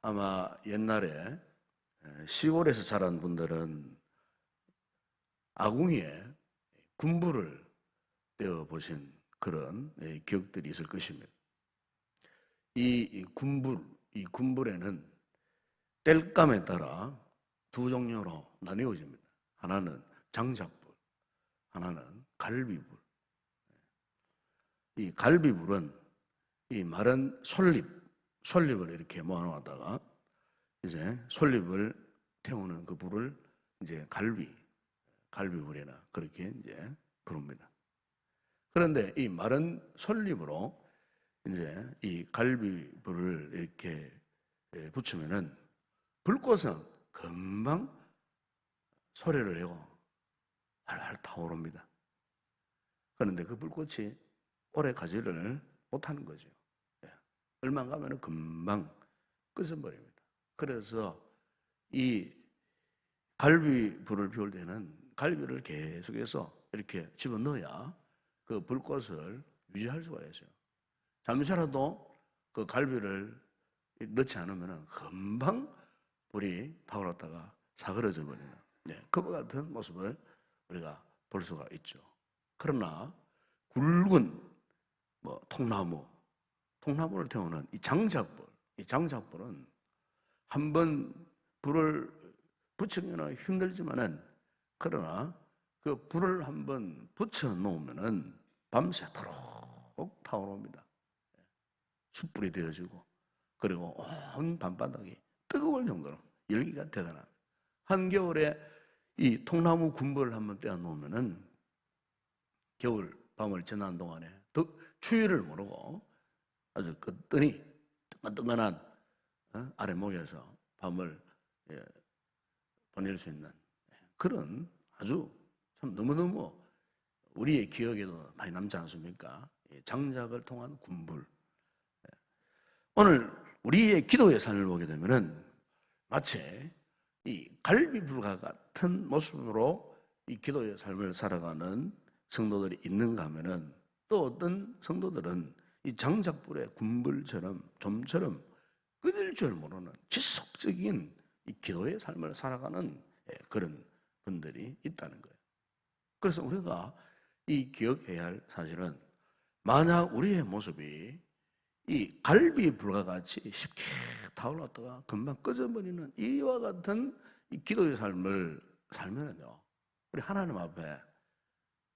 아마 옛날에 시골에서 자란 분들은 아궁이에 군불을 떼어 보신 그런 기억들이 있을 것입니다. 이 군불에는 땔감에 따라 두 종류로 나뉘어집니다. 하나는 장작불, 하나는 갈비불. 이 갈비불은 이 마른 솔잎을 이렇게 모아놓았다가 이제 솔잎을 태우는 그 불을 이제 갈비불이나 그렇게 이제 부릅니다. 그런데 이 마른 솔잎으로 이제 이 갈비불을 이렇게 붙이면은 불꽃은 금방 소리를 내고 활활 타오릅니다. 그런데 그 불꽃이 오래 가지를 못하는 거죠. 얼마 가면은 금방 꺼져버립니다. 그래서 이 갈비불을 피울 때는 갈비를 계속해서 이렇게 집어넣어야 그 불꽃을 유지할 수가 있어요. 잠시라도 그 갈비를 넣지 않으면 금방 불이 타올랐다가 사그러져 버리는 그와 같은 모습을 우리가 볼 수가 있죠. 그러나 굵은 통나무를 태우는 이 장작불은 한번 불을 붙이면 힘들지만은 그러나 그 불을 한번 붙여 놓으면은 밤새도록 타오릅니다. 숯불이 되어지고 그리고 온 밤바닥이 뜨거울 정도로 열기가 대단합니다. 한겨울에 이 통나무 군불을 한번 떼어 놓으면은 겨울 밤을 지난 동안에 추위를 모르고 아주 끄뜨니 뜨끈뜨끈한 아랫목에서 밤을 보낼 수 있는 그런 아주 참 너무너무 우리의 기억에도 많이 남지 않습니까? 장작을 통한 군불. 오늘 우리의 기도의 삶을 보게 되면은 마치 이 갈비불과 같은 모습으로 이 기도의 삶을 살아가는 성도들이 있는가 하면은 또 어떤 성도들은 이 장작불의 군불처럼 좀처럼 끊을 줄 모르는 지속적인 이 기도의 삶을 살아가는 그런 분들이 있다는 거예요. 그래서 우리가 이 기억해야 할 사실은 만약 우리의 모습이 이 갈비불과 같이 쉽게 타올랐다가 금방 꺼져버리는 이와 같은 이 기도의 삶을 살면요, 우리 하나님 앞에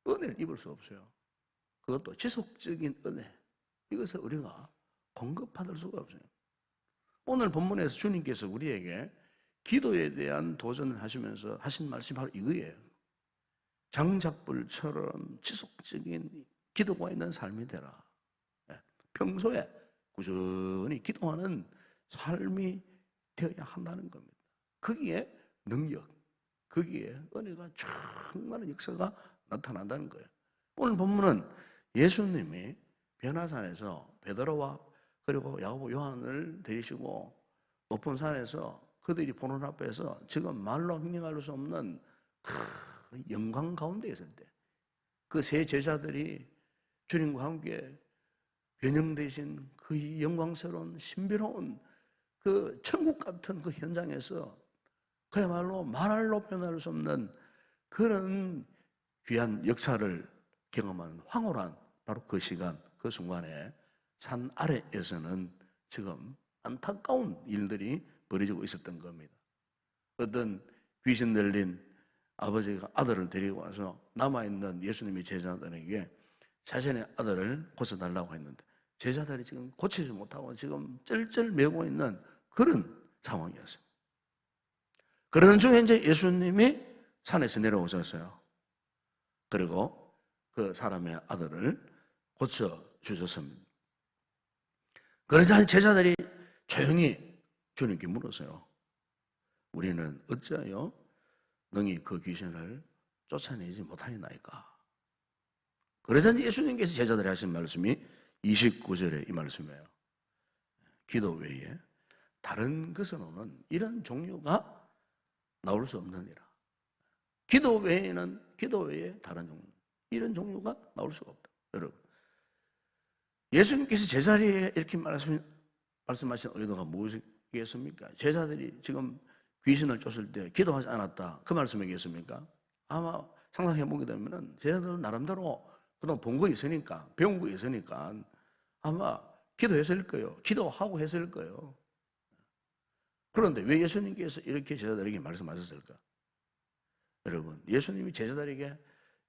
은혜를 입을 수 없어요. 그것도 지속적인 은혜. 이것을 우리가 공급받을 수가 없어요. 오늘 본문에서 주님께서 우리에게 기도에 대한 도전을 하시면서 하신 말씀이 바로 이거예요. 장작불처럼 지속적인 기도가 있는 삶이 되라. 평소에 꾸준히 기도하는 삶이 되어야 한다는 겁니다. 거기에 능력, 거기에 은혜가 충만한 역사가 나타난다는 거예요. 오늘 본문은 예수님이 변화산에서 베드로와 그리고 야고보, 요한을 데리시고 높은 산에서 그들이 보는 앞에서 지금 말로 형용할 수 없는 영광 가운데 있을 때 그 세 제자들이 주님과 함께 변형되신 그 영광스러운 신비로운 그 천국 같은 그 현장에서 그야말로 말로 표현할 수 없는 그런 귀한 역사를 경험하는 황홀한 바로 그 시간, 그 순간에 산 아래에서는 지금 안타까운 일들이 벌어지고 있었던 겁니다. 어떤 귀신 들린 아버지가 아들을 데리고 와서 남아있는 예수님의 제자들에게 자신의 아들을 고쳐달라고 했는데 제자들이 지금 고치지 못하고 지금 쩔쩔 매고 있는 그런 상황이었어요. 그러는 중에 이제 예수님이 산에서 내려오셨어요. 그리고 그 사람의 아들을 고쳐주셨습니다. 그러자 제자들이 조용히 주님께 물었어요. 우리는 어찌하여 능히 그 귀신을 쫓아내지 못하였나이까? 그래서 예수님께서 제자들이 하신 말씀이 29절에 이 말씀이에요. 기도 외에 다른 것으로는 이런 종류가 나올 수 없느니라. 기도 외에 다른 종류, 이런 종류가 나올 수가 없다. 여러분, 예수님께서 제자리에 이렇게 말씀하신 의도가 무엇이 있겠습니까? 제자들이 지금 귀신을 쫓을 때 기도하지 않았다. 그 말씀이겠습니까? 아마 상상해 보게 되면은 제자들은 나름대로 그동안 본 거 있으니까, 배운 거 있으니까 아마 기도했을 거예요. 기도하고 했을 거예요. 그런데 왜 예수님께서 이렇게 제자들에게 말씀하셨을까? 여러분, 예수님이 제자들에게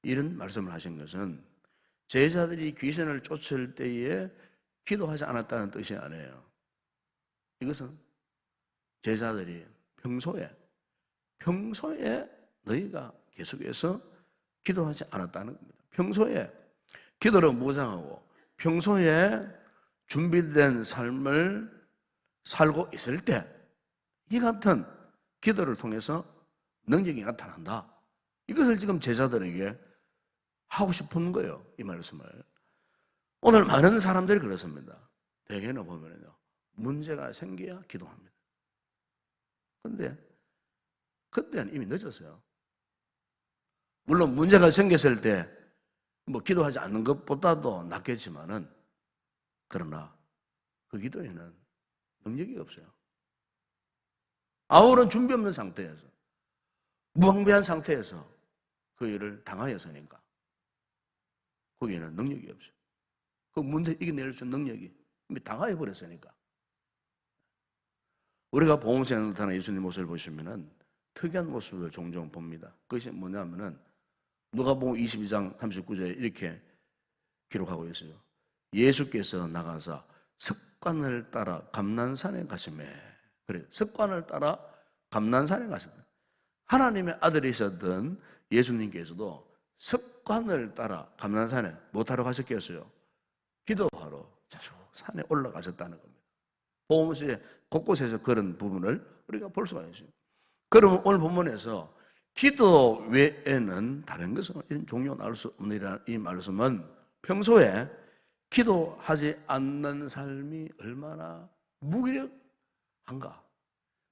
이런 말씀을 하신 것은 제자들이 귀신을 쫓을 때에 기도하지 않았다는 뜻이 아니에요. 이것은 제자들이 평소에 너희가 계속해서 기도하지 않았다는 겁니다. 평소에 기도를 무장하고 평소에 준비된 삶을 살고 있을 때 이 같은 기도를 통해서 능력이 나타난다. 이것을 지금 제자들에게 하고 싶은 거예요. 이 말씀을. 오늘 많은 사람들이 그렇습니다. 대개는 보면요, 문제가 생겨야 기도합니다. 그런데 그때는 이미 늦었어요. 물론 문제가 생겼을 때 뭐 기도하지 않는 것보다도 낫겠지만은, 그러나 그 기도에는 능력이 없어요. 아무런 준비 없는 상태에서, 무방비한 상태에서 그 일을 당하였으니까 거기에는 능력이 없어요. 그 문제 이겨낼 수 있는 능력이 이미 당하여버렸으니까. 우리가 복음서에 나타난 예수님 모습을 보시면은 특이한 모습을 종종 봅니다. 그것이 뭐냐면은 누가복음 22장 39절에 이렇게 기록하고 있어요. 예수께서 나가서 습관을 따라 감난산에 가시매. 그래, 습관을 따라 감난산에 가셨다. 하나님의 아들이셨던 예수님께서도 습관을 따라 감난산에 못하러 가셨겠어요? 기도하러 자주 산에 올라가셨다는 겁니다. 복음서에 곳곳에서 그런 부분을 우리가 볼 수가 있어요. 그러면 오늘 본문에서 기도 외에는 다른 것은 이런 종료 나올 수 없느니라 이 말씀은 평소에 기도하지 않는 삶이 얼마나 무기력한가.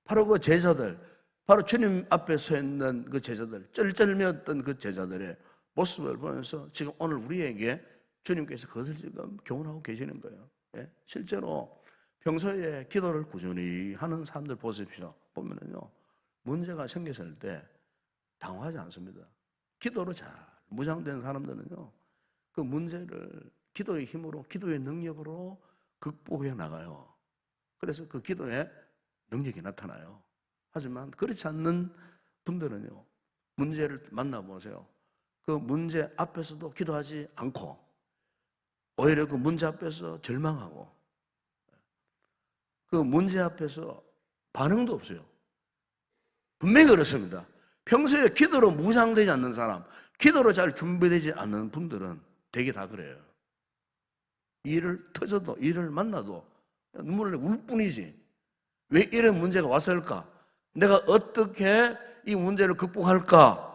바로 그 제자들, 바로 주님 앞에 서 있는 그 제자들, 쩔쩔매었던 그 제자들의 모습을 보면서 지금 오늘 우리에게 주님께서 그것을 지금 교훈하고 계시는 거예요. 예? 실제로 평소에 기도를 꾸준히 하는 사람들 보십시오. 보면은요, 문제가 생겼을 때 당황하지 않습니다. 기도로 잘 무장된 사람들은요, 그 문제를 기도의 힘으로, 기도의 능력으로 극복해 나가요. 그래서 그 기도에 능력이 나타나요. 하지만 그렇지 않는 분들은요, 문제를 만나보세요. 그 문제 앞에서도 기도하지 않고 오히려 그 문제 앞에서 절망하고 그 문제 앞에서 반응도 없어요. 분명히 그렇습니다. 평소에 기도로 무장되지 않는 사람, 기도로 잘 준비되지 않는 분들은 되게 다 그래요. 일을 터져도, 일을 만나도 눈물을 울 뿐이지. 왜 이런 문제가 왔을까? 내가 어떻게 이 문제를 극복할까?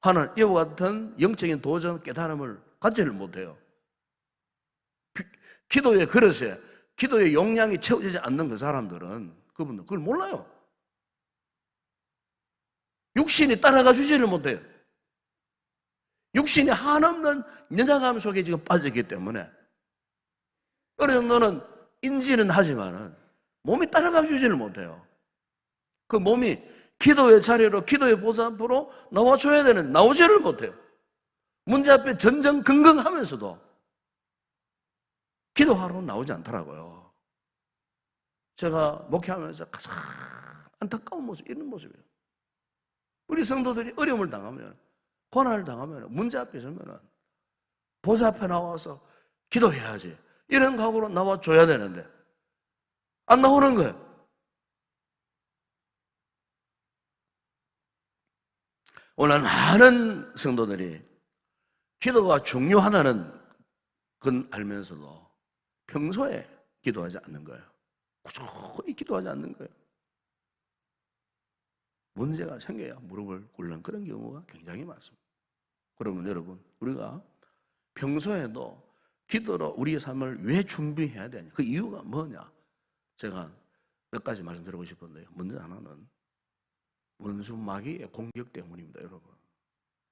하는 이와 같은 영적인 도전, 깨달음을 갖지를 못해요. 기도의 그릇에, 기도의 용량이 채워지지 않는 그 사람들은, 그분들 그걸 몰라요. 육신이 따라가 주지를 못해요. 육신이 한없는 연약함 속에 지금 빠졌기 때문에 어느 정도는 인지는 하지만은 몸이 따라가 주지를 못해요. 그 몸이 기도의 자리로, 기도의 보좌 앞으로 나와줘야 되는데 나오지를 못해요. 문제 앞에 전전긍긍하면서도 기도하러 나오지 않더라고요. 제가 목회하면서 가장 안타까운 모습, 이런 모습이에요. 우리 성도들이 어려움을 당하면, 고난을 당하면, 문제 앞에 서면 보좌 앞에 나와서 기도해야지, 이런 각오로 나와줘야 되는데 안 나오는 거예요. 오늘 많은 성도들이 기도가 중요하다는 건 알면서도 평소에 기도하지 않는 거예요. 꾸준히 기도하지 않는 거예요. 문제가 생겨야 무릎을 꿇는 그런 경우가 굉장히 많습니다. 그러면 여러분, 우리가 평소에도 기도로 우리의 삶을 왜 준비해야 되냐? 그 이유가 뭐냐? 제가 몇 가지 말씀드리고 싶은데요. 먼저 하나는 원수 마귀의 공격 때문입니다, 여러분.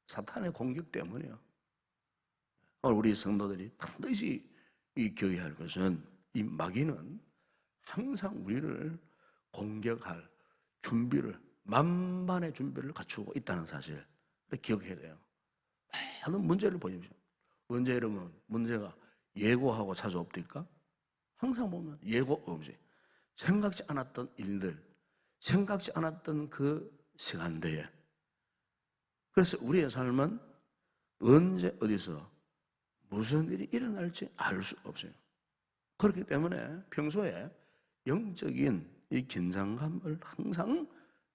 사탄의 공격 때문이에요. 오늘 우리 성도들이 반드시 기억해야 할 것은 이 마귀는 항상 우리를 공격할 준비를, 만반의 준비를 갖추고 있다는 사실을 기억해야 돼요. 많은 문제를 보십시오. 언제 이러면 문제가 예고하고 찾아옵니까? 항상 보면 예고 없이 생각지 않았던 일들, 생각지 않았던 그 시간대에. 그래서 우리의 삶은 언제 어디서 무슨 일이 일어날지 알 수 없어요. 그렇기 때문에 평소에 영적인 이 긴장감을 항상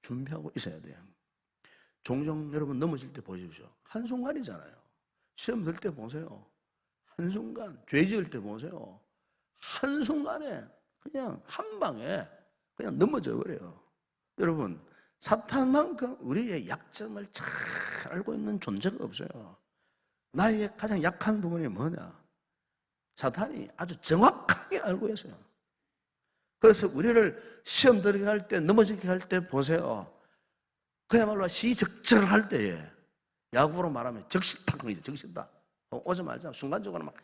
준비하고 있어야 돼요. 종종 여러분 넘어질 때 보십시오. 한순간이잖아요. 시험 들 때 보세요. 한순간, 죄 지을 때 보세요. 한순간에 그냥 한 방에 그냥 넘어져 버려요. 여러분, 사탄만큼 우리의 약점을 잘 알고 있는 존재가 없어요. 나의 가장 약한 부분이 뭐냐? 사탄이 아주 정확하게 알고 있어요. 그래서 우리를 시험 들게 할 때, 넘어지게 할 때 보세요. 그야말로 시적절할 때에, 야구로 말하면 적시타이죠. 적시타. 오자마자 순간적으로 막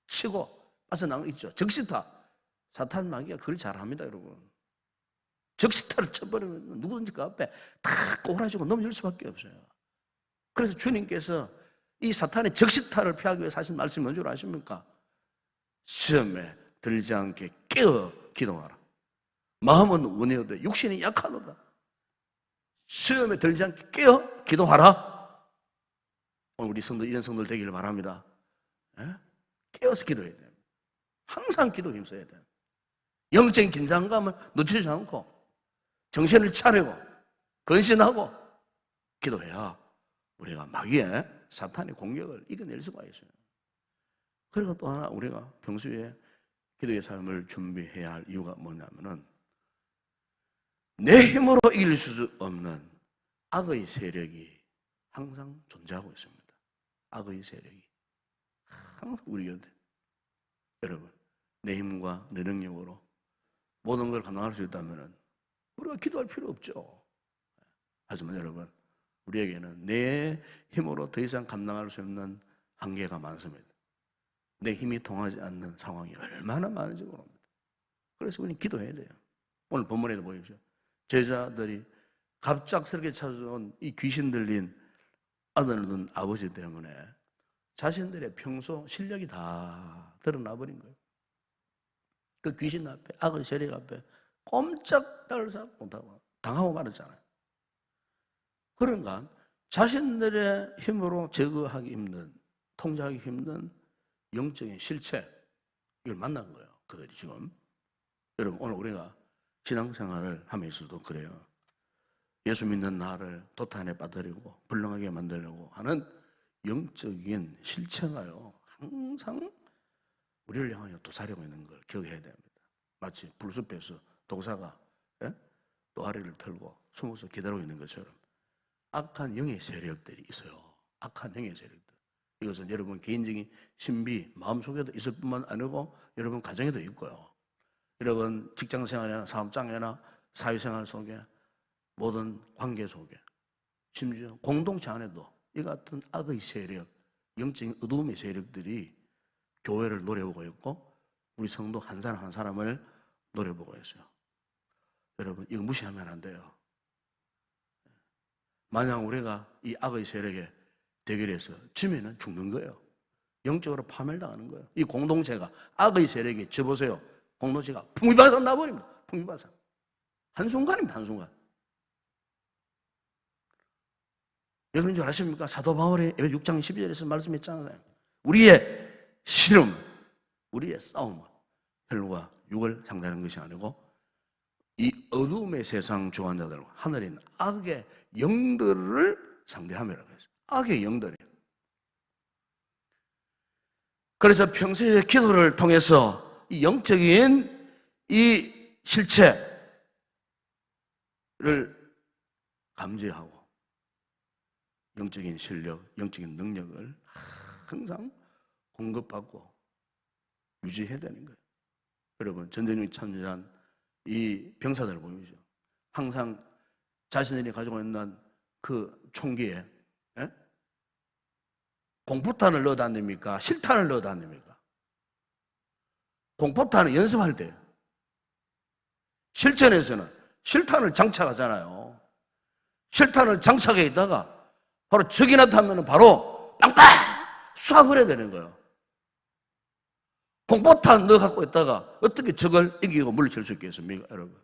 치고 빠져나온 거 있죠. 적시타. 사탄 마귀가 그걸 잘합니다, 여러분. 적시타를 쳐버리면 누구든지 그 앞에 다 꼬라지고 넘어질 수밖에 없어요. 그래서 주님께서 이 사탄의 적시타를 피하기 위해 하신 말씀이 뭔 줄 아십니까? 시험에 들지 않게 깨어 기도하라. 마음은 원해도 육신이 약하노다. 시험에 들지 않게 깨어 기도하라. 오늘 우리 성도, 이런 성도들 되기를 바랍니다. 깨어서 기도해야 돼요. 항상 기도 힘써야 돼요. 영적인 긴장감을 놓치지 않고 정신을 차리고 근신하고 기도해야 우리가 마귀의 사탄의 공격을 이겨낼 수가 있어요. 그리고 또 하나 우리가 평소에 기도의 삶을 준비해야 할 이유가 뭐냐면은 내 힘으로 이길 수 없는 악의 세력이 항상 존재하고 있습니다. 악의 세력이 항상 우리 곁에. 여러분, 내 힘과 내 능력으로 모든 걸 감당할 수 있다면 우리가 기도할 필요 없죠. 하지만 여러분, 우리에게는 내 힘으로 더 이상 감당할 수 없는 한계가 많습니다. 내 힘이 통하지 않는 상황이 얼마나 많은지 모릅니다. 그래서 우리는 기도해야 돼요. 오늘 본문에도 보십시오. 제자들이 갑작스럽게 찾아온 이 귀신 들린 아들을 둔 아버지 때문에 자신들의 평소 실력이 다 드러나 버린 거예요. 그 귀신 앞에, 악의 세력 앞에 꼼짝달싹 못하고 당하고 말았잖아요. 그러니까 자신들의 힘으로 제거하기 힘든, 통제하기 힘든 영적인 실체, 이걸 만난 거예요. 그들이 지금. 여러분, 오늘 우리가 신앙생활을 하면서도 그래요. 예수 믿는 나를 도탄에 빠뜨리고 불능하게 만들려고 하는 영적인 실체가요, 항상 우리를 향하여 도사리고 있는 걸 기억해야 됩니다. 마치 불숲에서 독사가 또아리를 털고 숨어서 기다리고 있는 것처럼 악한 영의 세력들이 있어요. 악한 영의 세력들. 이것은 여러분 개인적인 신비, 마음속에도 있을 뿐만 아니고 여러분 가정에도 있고요. 여러분 직장생활이나 사업장이나 사회생활 속에 모든 관계 속에 심지어 공동체 안에도 이 같은 악의 세력, 영적인 어두움의 세력들이 교회를 노려보고 있고 우리 성도 한 사람 한 사람을 노려보고 있어요. 여러분 이거 무시하면 안 돼요. 만약 우리가 이 악의 세력에 대결해서 지면은 죽는 거예요. 영적으로 파멸당하는 거예요. 이 공동체가 악의 세력에 져보세요. 공동체가 풍비박산 나버립니다. 풍비박산. 한순간입니다. 한순간. 왜 그런 줄 아십니까? 사도 바울이 6장 12절에서 말씀했잖아요. 우리의 실험, 우리의 싸움은 혈과 육을 상대하는 것이 아니고 이 어둠의 세상 주관자들과 하늘에 있는 악의 영들을 상대함이라고 했어요. 악의 영들이에요. 그래서 평소에 기도를 통해서 이 영적인 이 실체를 감지하고 영적인 실력, 영적인 능력을 항상 공급받고 유지해야 되는 거예요. 여러분 전쟁에 참여한 이 병사들을 보십시오. 항상 자신들이 가지고 있는 그 총기에 공포탄을 넣어도 안 됩니까? 실탄을 넣어도 안 됩니까? 공포탄은 연습할 때, 실전에서는 실탄을 장착하잖아요. 실탄을 장착해 있다가 바로 적이 나타나면 바로 빵빵 쏴버려야 되는 거예요. 공포탄 넣어 갖고 있다가 어떻게 적을 이기고 물리칠 수 있겠습니까, 여러분?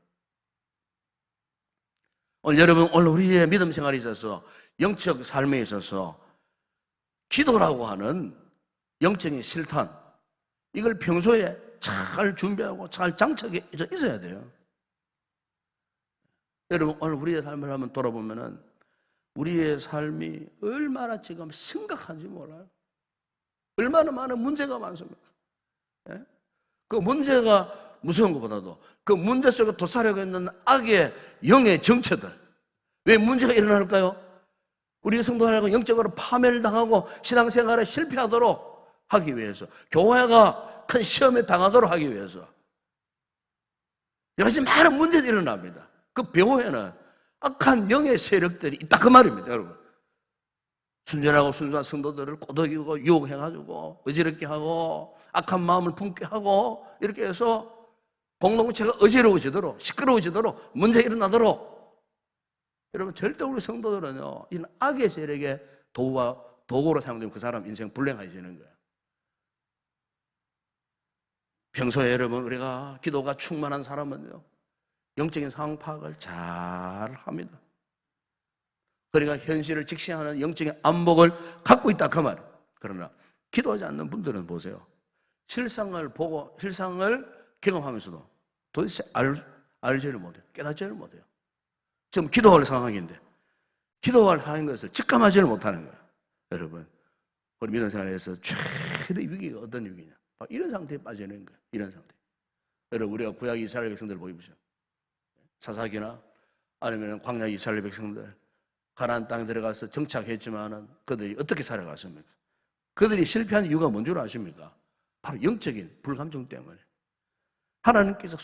여러분, 오늘 우리의 믿음 생활에 있어서 영적 삶에 있어서 기도라고 하는 영적인 실탄, 이걸 평소에 잘 준비하고 잘 장착해 있어야 돼요. 여러분, 오늘 우리의 삶을 한번 돌아보면은 우리의 삶이 얼마나 지금 심각한지 몰라요. 얼마나 많은 문제가 많습니까? 예? 그 문제가 무서운 것보다도 그 문제 속에 도사려고 있는 악의 영의 정체들, 왜 문제가 일어날까요? 우리 성도 하나가 영적으로 파멸을 당하고 신앙생활에 실패하도록 하기 위해서, 교회가 큰 시험에 당하도록 하기 위해서 여러 가지 많은 문제들이 일어납니다. 그 배후에는 악한 영의 세력들이 있다, 그 말입니다, 여러분. 순전하고 순수한 성도들을 꼬드기고 유혹해가지고 어지럽게 하고 악한 마음을 품게 하고 이렇게 해서 공동체가 어지러워지도록, 시끄러워지도록, 문제가 일어나도록. 여러분, 절대 우리 성도들은요, 이 악의 세력의 도구로 사용되면 그 사람 인생 불행해지는 거예요. 평소에 여러분, 우리가 기도가 충만한 사람은요, 영적인 상황 파악을 잘 합니다. 그러니까 현실을 직시하는 영적인 안목을 갖고 있다, 그 말. 그러나 기도하지 않는 분들은 보세요. 실상을 보고 실상을 경험하면서도 도대체 알지를 못해요. 깨닫지를 못해요. 지금 기도할 상황인데 기도할 하는 것을 직감하지를 못하는 거예요. 여러분, 우리 믿음 생활에서 최대 위기가 어떤 위기냐? 이런 상태에 빠지는 거예요. 이런 상태. 여러분, 우리가 구약 이스라엘 백성들 보십시오. 사사기나 아니면 광야 이스라엘 백성들 가나안 땅에 들어가서 정착했지만은 그들이 어떻게 살아갔습니까? 그들이 실패한 이유가 뭔 줄 아십니까? 바로 영적인 불감정 때문에. 하나님께서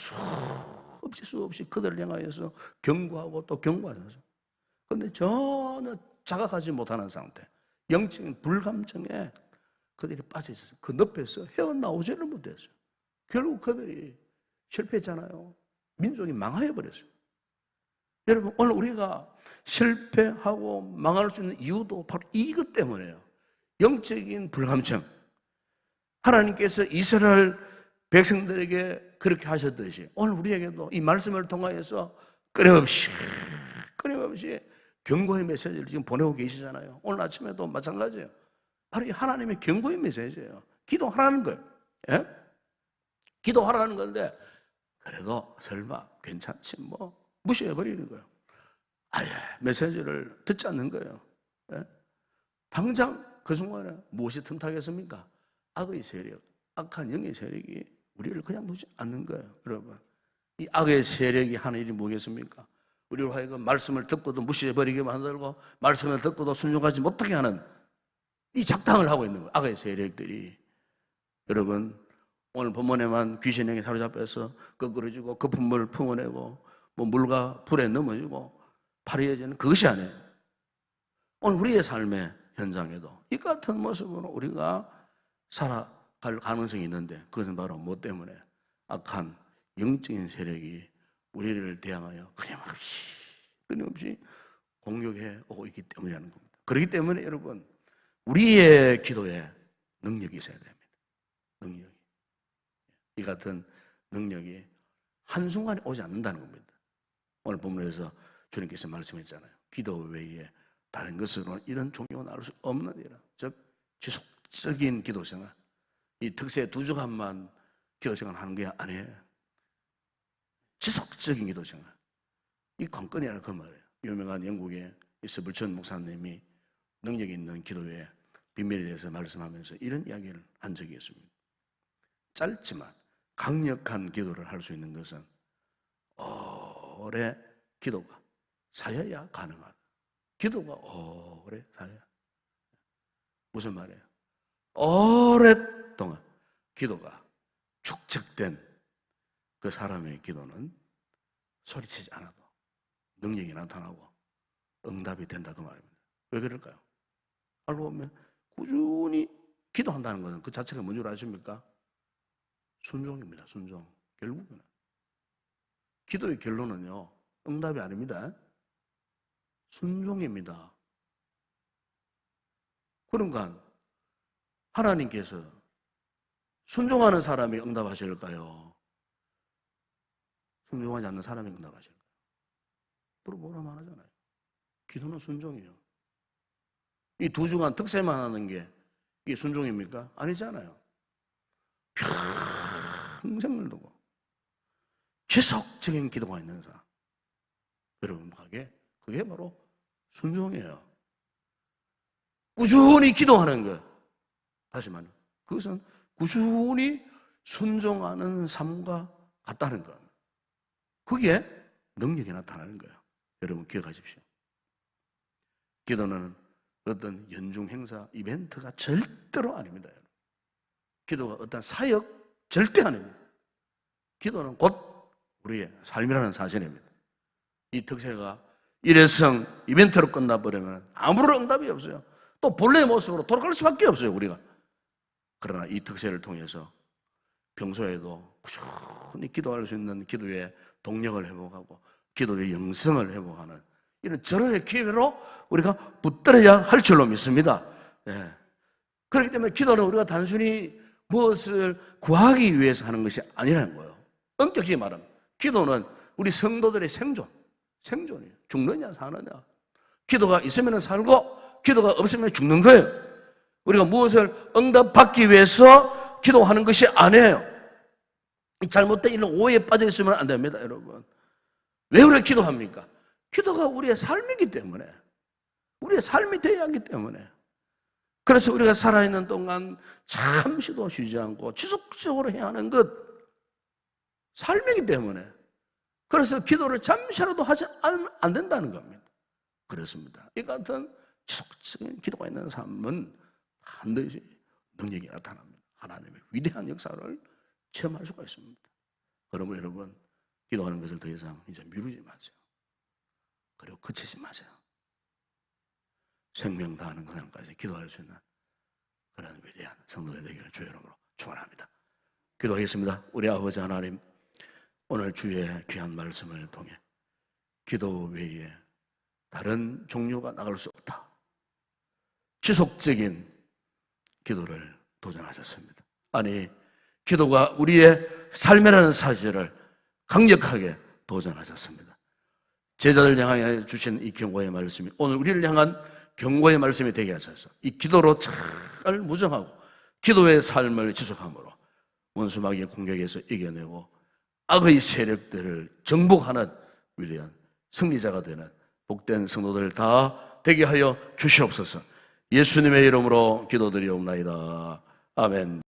수없이 그들을 향하여서 경고하고 또 경고하셔서, 그런데 전혀 자각하지 못하는 상태, 영적인 불감정에 그들이 빠져 있었어요. 그 늪에서 헤어나오지를 못했어요. 결국 그들이 실패했잖아요. 민족이 망하여 버렸어요. 여러분, 오늘 우리가 실패하고 망할 수 있는 이유도 바로 이것 때문에요. 영적인 불감정. 하나님께서 이스라엘 백성들에게 그렇게 하셨듯이 오늘 우리에게도 이 말씀을 통하여서 끊임없이 경고의 메시지를 지금 보내고 계시잖아요. 오늘 아침에도 마찬가지예요. 바로 이 하나님의 경고의 메시지예요. 기도하라는 거예요. 예? 기도하라는 건데 그래도 설마 괜찮지 뭐 무시해버리는 거예요. 아예 메시지를 듣지 않는 거예요. 예? 당장 그 순간에 무엇이 틈타겠습니까? 악의 세력, 악한 영의 세력이 우리를 그냥 두지 않는 거예요. 여러분, 이 악의 세력이 하는 일이 뭐겠습니까? 우리로 하여금 말씀을 듣고도 무시해버리게 만들고 말씀을 듣고도 순종하지 못하게 하는 이 작당을 하고 있는 거예요. 악의 세력들이. 여러분, 오늘 본문에만 귀신에게 사로잡혀서 거꾸러지고 거품 물을 품어내고 뭐 물과 불에 넘어지고 파리해지는 그것이 아니에요. 오늘 우리의 삶의 현장에도 이 같은 모습으로 우리가 살아갈 가능성이 있는데, 그것은 바로 무엇 때문에? 악한 영적인 세력이 우리를 대항하여 끊임없이 공격해 오고 있기 때문이라는 겁니다. 그렇기 때문에 여러분, 우리의 기도에 능력이 있어야 됩니다. 능력이. 이 같은 능력이 한순간에 오지 않는다는 겁니다. 오늘 본문에서 주님께서 말씀했잖아요. 기도 외에 다른 것으로는 이런 종교가 나올 수 없느니라. 즉 지속적인 기도생활, 이 특세 두 주간만 기도생활 하는 게 아니에요. 지속적인 기도생활, 이 관건이라는 그 말이에요. 유명한 영국의 스불천 목사님이 능력 있는 기도의 비밀에 대해서 말씀하면서 이런 이야기를 한 적이 있습니다. 짧지만 강력한 기도를 할 수 있는 것은 오래 기도가 사여야 가능하다. 기도가 오래 사여야. 무슨 말이에요? 오랫동안 기도가 축적된 그 사람의 기도는 소리치지 않아도 능력이 나타나고 응답이 된다, 그 말입니다. 왜 그럴까요? 알고 보면 꾸준히 기도한다는 것은 그 자체가 뭔 줄 아십니까? 순종입니다. 순종. 결국은 기도의 결론은요, 응답이 아닙니다. 순종입니다. 그러니까 하나님께서 순종하는 사람이 응답하실까요? 순종하지 않는 사람이 응답하실까요? 물어보라면 안 하잖아요. 기도는 순종이에요. 이 두 중간 득세만 하는 게 이게 순종입니까? 아니잖아요. 평생을 두고 지속적인 기도가 있는 사람, 여러분 그게 바로 순종이에요. 꾸준히 기도하는 것. 다시 말해, 그것은 꾸준히 순종하는 삶과 같다는 것. 그게 능력이 나타나는 거예요. 여러분 기억하십시오. 기도는 어떤 연중 행사, 이벤트가 절대로 아닙니다. 기도가 어떤 사역 절대 아닙니다. 기도는 곧 우리의 삶이라는 사실입니다. 이 특세가 일회성 이벤트로 끝나버리면 아무런 응답이 없어요. 또 본래의 모습으로 돌아갈 수밖에 없어요, 우리가. 그러나 이 특세를 통해서 평소에도 꾸준히 기도할 수 있는 기도의 동력을 회복하고 기도의 영성을 회복하는 이런 절호의 기회로 우리가 붙들어야 할 줄로 믿습니다. 예. 그렇기 때문에 기도는 우리가 단순히 무엇을 구하기 위해서 하는 것이 아니라는 거예요. 엄격히 말하면 기도는 우리 성도들의 생존이에요. 죽느냐 사느냐. 기도가 있으면 살고 기도가 없으면 죽는 거예요. 우리가 무엇을 응답받기 위해서 기도하는 것이 아니에요. 잘못된 이런 오해에 빠져 있으면 안 됩니다, 여러분. 왜 우리가 기도합니까? 기도가 우리의 삶이기 때문에, 우리의 삶이 되어야 하기 때문에. 그래서 우리가 살아있는 동안 잠시도 쉬지 않고 지속적으로 해야 하는 것, 삶이기 때문에. 그래서 기도를 잠시라도 하지 않으면 안 된다는 겁니다. 그렇습니다. 이 같은 지속적인 기도가 있는 삶은 반드시 능력이 나타납니다. 하나님의 위대한 역사를 체험할 수가 있습니다. 그러면 여러분, 기도하는 것을 더 이상 이제 미루지 마세요. 그리고 그치지 마세요. 생명 다하는 그날까지 기도할 수 있는 그런 위대한 성도들 되기를 주의 이름으로 축원합니다. 기도하겠습니다. 우리 아버지 하나님, 오늘 주의 귀한 말씀을 통해 기도 외에 다른 종류가 나갈 수 없다. 지속적인 기도를 도전하셨습니다. 아니, 기도가 우리의 삶이라는 사실을 강력하게 도전하셨습니다. 제자들 향해 주신 이 경고의 말씀이 오늘 우리를 향한 경고의 말씀이 되게 하셔서 이 기도로 잘 무정하고 기도의 삶을 지속함으로 원수 마귀의 공격에서 이겨내고 악의 세력들을 정복하는 위대한 승리자가 되는 복된 성도들 다 되게 하여 주시옵소서. 예수님의 이름으로 기도드리옵나이다. 아멘.